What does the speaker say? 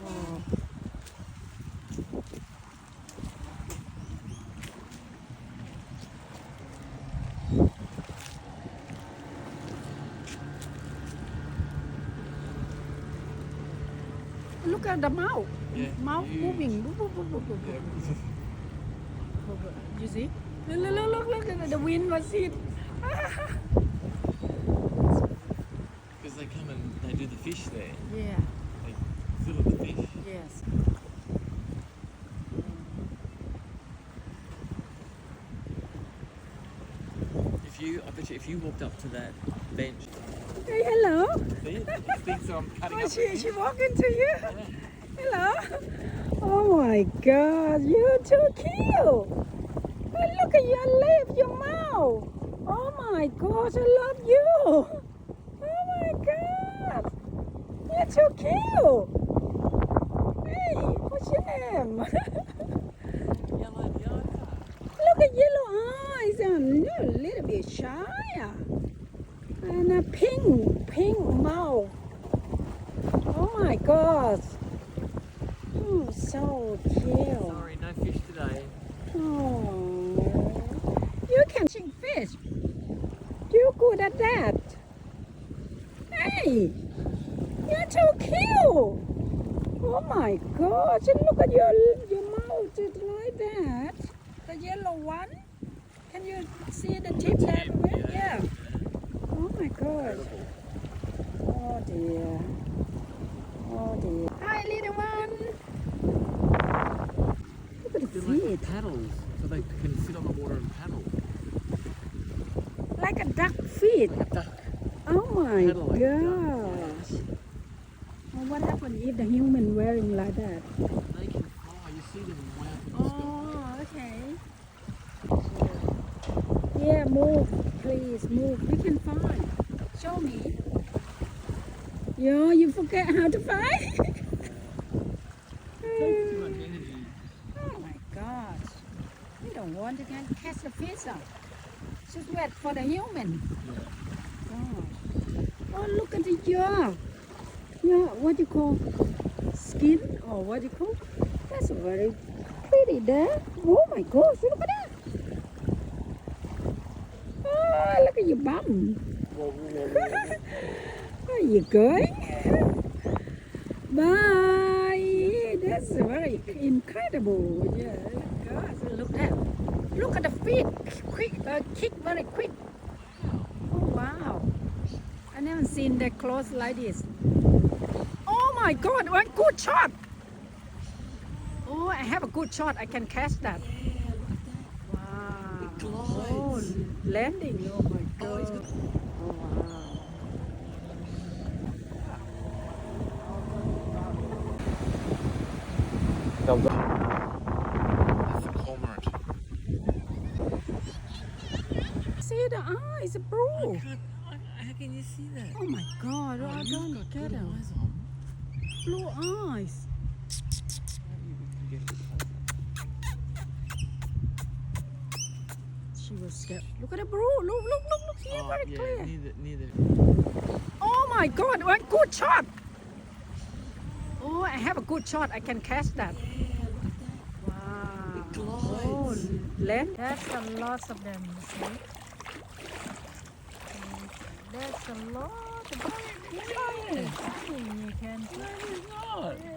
Oh. Look at the mouth. Yeah, Mouth huge. moving. Boop, boop, boop, boop, boop, Yeah. boop, boop. You see? Look at the wind was it. Because they come and they do the fish there. Yeah. They fill up the fish. Yes. I bet you if you walked up to that bench, Hey, hello. see it? It thinks I'm cutting Oh, up. she walking to you. Yeah. Hello. Oh my God, you're too cute. Oh, look at your lip, your mouth. Oh my gosh, I love you. Oh my God, you're too cute. Hey, what's your name? Yellow. Look at yellow eyes and you're a little bit shy. And a pink mouth. Oh my gosh. Oh, so cute. Sorry, no fish today. Oh, you can catching fish. You're good at that. Hey, you're too cute. Oh my gosh, look at your mouth just like that. The yellow one. Can you see the tip that way? Yeah. Oh my gosh. Oh dear. Oh dear. Hi little one. Look at the They're like feet. paddles, so they can sit on the water and paddle. Like a duck feet. Like a duck. Oh my Paddle like a duck, gosh. Well, what happens if the human wearing like that? They can fly. You see them way up in the sky. Oh, okay. Yeah, move, please, move. We can fly. Show me. Yeah, you forget how to fly? Takes too much energy. Oh my gosh. We don't want to catch the fish up. Just wait for the human. Yeah. Oh, look at the yeah. Yeah, what you call skin or what you call? That's very pretty there. Oh my gosh, look at that. Oh, look at your bum. Where are you going? Bye. That's very incredible. Yeah, gosh, look at the feet. Kick very quick. Oh wow. I never seen their clothes like this. Oh my God, one good shot. Oh, I have a good shot. I can catch that. Wow. It glides. Oh, landing. Oh my God. got- Oh wow. That's a cormorant. See the eyes, bro. How can you see that? Oh my God, I you've don't got get blue it. eyes on. Blue eyes. Maybe we can get it. She was scared. Look at the bro. Look here, Oh, very yeah, clear. near the. Oh my God, one good shot. Oh, I have a good shot. I can catch that. Wow. It glides. Oh, land. That's a lot of them, you see. That's a lot of them. You can. No, it's not. Yeah.